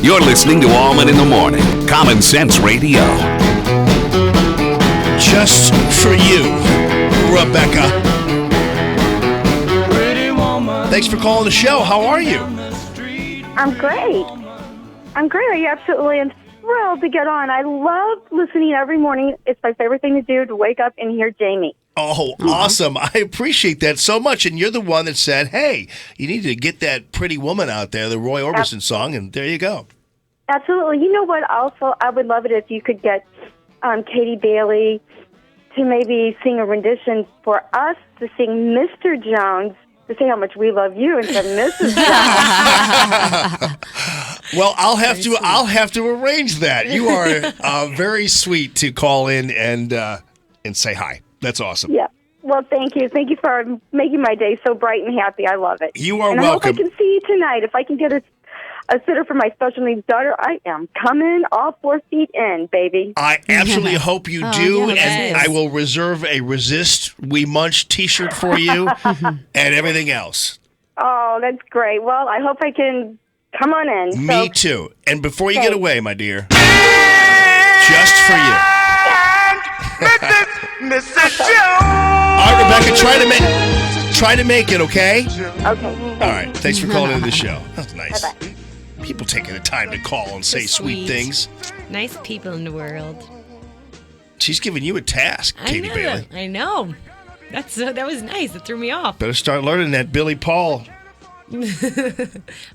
You're listening to Allman in the Morning, Common Sense Radio. Just for you, Rebecca. Thanks for calling the show. How are you? I'm great. I'm absolutely thrilled to get on. I love listening every morning. It's my favorite thing to do, to wake up and hear Jamie. Oh, awesome. I appreciate that so much. And you're the one that said, hey, you need to get that Pretty Woman out there, the Roy Orbison song, and there you go. Absolutely. You know what? Also, I would love it if you could get Katie Bailey to maybe sing a rendition for us to sing Mr. Jones, to say how much we love you, and to Mrs. Jones. Well, I'll have to arrange that. You are very sweet to call in and say hi. That's awesome. Yeah. Well, thank you. Thank you for making my day so bright and happy. I love it. You are welcome. I hope I can see you tonight. If I can get a sitter for my special needs daughter, I am coming all 4 feet in, baby. I absolutely hope you do, and I will reserve a Resist We Munch t-shirt for you and everything else. Oh, that's great. Well, I hope I can come on in. Me too. And before you get away, my dear, just for you. Mrs. Jones. All right, Rebecca, try to make it, okay? Okay. All right. Thanks for calling into the show. That's nice. Bye-bye. People taking the time to call and say sweet things. Nice people in the world. She's giving you a task, Katie Bailey. I know. That was nice. It threw me off. Better start learning that Billy Paul.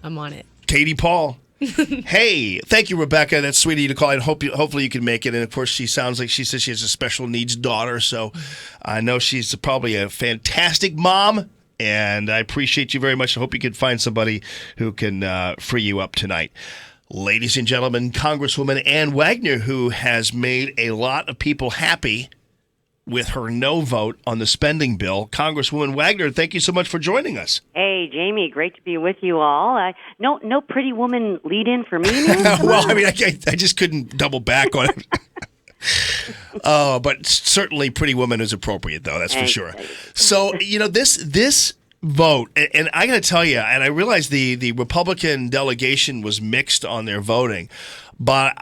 I'm on it. Katie Paul. Hey, thank you, Rebecca. That's sweet of you to call. And hopefully you can make it. And of course, she sounds like she says she has a special needs daughter. So I know she's probably a fantastic mom. And I appreciate you very much. I hope you can find somebody who can free you up tonight. Ladies and gentlemen, Congresswoman Ann Wagner, who has made a lot of people happy with her no vote on the spending bill. Congresswoman Wagner, thank you so much for joining us. Hey, Jamie, great to be with you all. No Pretty Woman lead-in for me, man? Well, I mean, I just couldn't double back on it. But certainly Pretty Woman is appropriate, though, that's for sure. So, this vote, and I got to tell you, and I realize the Republican delegation was mixed on their voting, but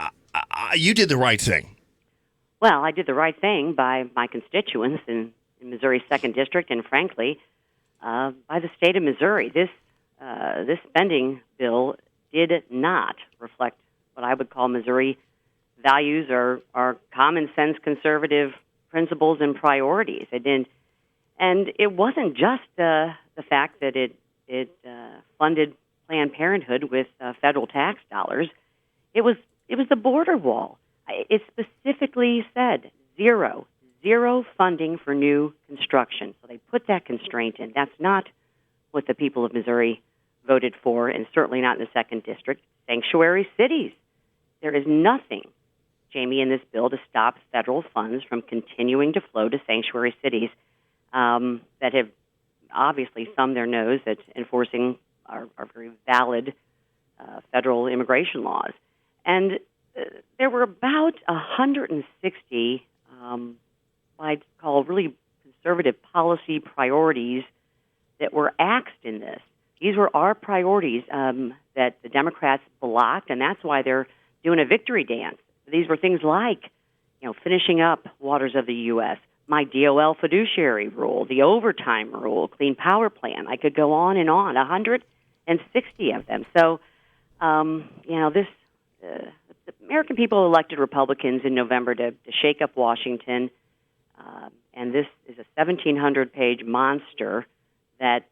you did the right thing. Well, I did the right thing by my constituents in Missouri's 2nd District, and frankly, by the state of Missouri. This spending bill did not reflect what I would call Missouri values or common sense conservative principles and priorities. It didn't, and it wasn't just the fact that it funded Planned Parenthood with federal tax dollars. It was the border wall. It specifically said zero funding for new construction. So they put that constraint in. That's not what the people of Missouri voted for, and certainly not in the 2nd District. Sanctuary cities. There is nothing, Jamie, in this bill to stop federal funds from continuing to flow to sanctuary cities that have obviously thumbed their nose at enforcing our very valid federal immigration laws. And there were about 160, I'd call really conservative policy priorities that were axed in this. These were our priorities that the Democrats blocked, and that's why they're doing a victory dance. These were things like, finishing up waters of the U.S., my DOL fiduciary rule, the overtime rule, Clean Power Plan. I could go on and on, 160 of them. So, the American people elected Republicans in November to shake up Washington, and this is a 1,700-page monster that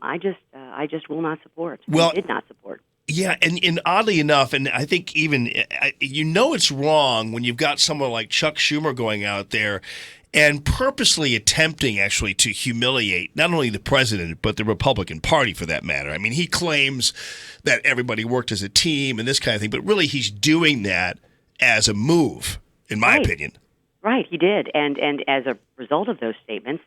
I just will not support. Well, did not support. Yeah, and oddly enough, and I think even it's wrong when you've got someone like Chuck Schumer going out there and purposely attempting actually to humiliate not only the president, but the Republican Party for that matter. I mean, he claims that everybody worked as a team and this kind of thing, but really he's doing that as a move, in my opinion. Right, he did. And as a result of those statements,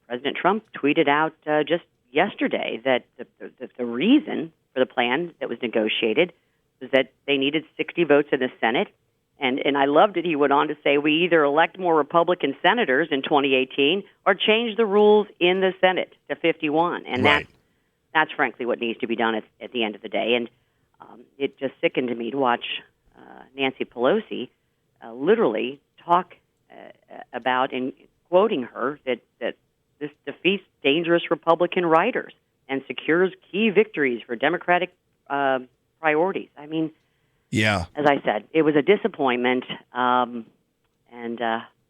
President Trump tweeted out just yesterday that the reason for the plan that was negotiated was that they needed 60 votes in the Senate. And I loved it. He went on to say, we either elect more Republican senators in 2018 or change the rules in the Senate to 51. And that's frankly what needs to be done at the end of the day. And It just sickened me to watch Nancy Pelosi literally talk about and quoting her that this defeats dangerous Republican writers and secures key victories for Democratic priorities. I mean, Yeah. as I said, it was a disappointment, and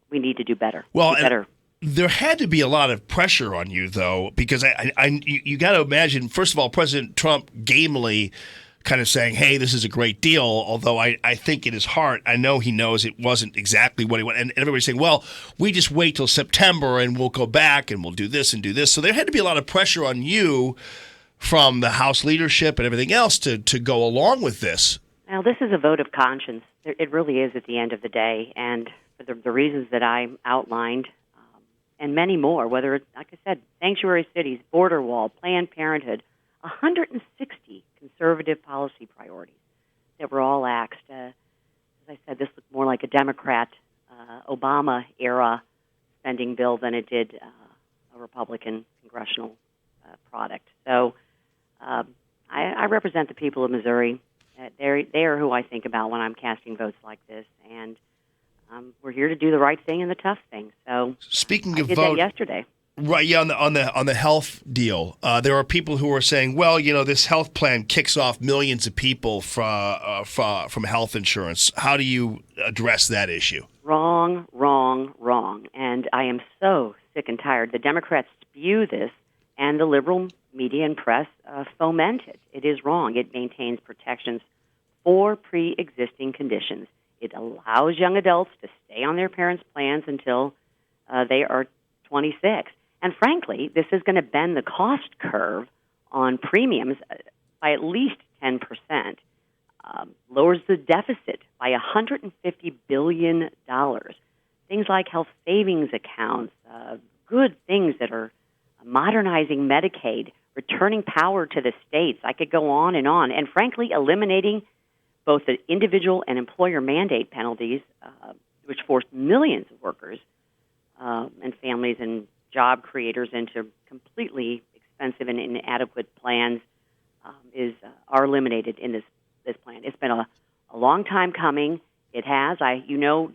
we need to do better. Well, Do better. there had to be a lot of pressure on you, though, because you got to imagine, first of all, President Trump gamely kind of saying, hey, this is a great deal, although I think in his heart, I know he knows it wasn't exactly what he wanted. And everybody's saying, well, we just wait till September and we'll go back and we'll do this and do this. So there had to be a lot of pressure on you from the House leadership and everything else to go along with this. Well, this is a vote of conscience. It really is at the end of the day. And for the reasons that I outlined, and many more, whether it's, like I said, sanctuary cities, border wall, Planned Parenthood, 160 conservative policy priorities that were all axed. As I said, this looked more like a Democrat Obama-era spending bill than it did a Republican congressional product. So I represent the people of Missouri. They are who I think about when I'm casting votes like this, and we're here to do the right thing and the tough thing. So Speaking I of did vote, that yesterday. right? Yeah, on the health deal, there are people who are saying, well, this health plan kicks off millions of people from health insurance. How do you address that issue? Wrong, wrong, wrong. And I am so sick and tired. The Democrats spew this, and the liberal media and press foment it. It is wrong. It maintains protections for pre-existing conditions. It allows young adults to stay on their parents' plans until they are 26. And frankly, this is going to bend the cost curve on premiums by at least 10%. Lowers the deficit by $150 billion. Things like health savings accounts, good things that are modernizing Medicaid, returning power to the states. I could go on, and frankly, eliminating both the individual and employer mandate penalties, which forced millions of workers and families and job creators into completely expensive and inadequate plans, are eliminated in this plan. It's been a long time coming. It has.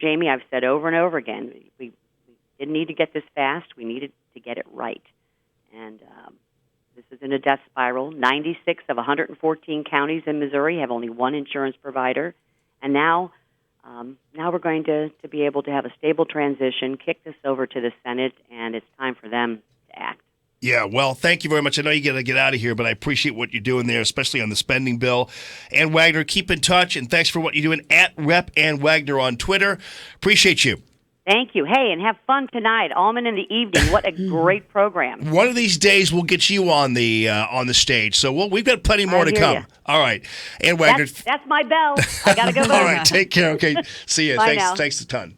Jamie, I've said over and over again, we didn't need to get this fast. We needed to get it right. And this is in a death spiral. 96 of 114 counties in Missouri have only one insurance provider. And now we're going to be able to have a stable transition, kick this over to the Senate, and it's time for them to act. Yeah, well, thank you very much. I know you got to get out of here, but I appreciate what you're doing there, especially on the spending bill. Ann Wagner, keep in touch, and thanks for what you're doing at Rep. Ann Wagner on Twitter. Appreciate you. Thank you. Hey, and have fun tonight. Almond in the evening. What a great program. One of these days, we'll get you on the stage. So we've got plenty more to come. Ya. All right. Ann Wagner. That's my bell. I got to go vote. All right. Take care. Okay. See you. Bye now. Thanks a ton.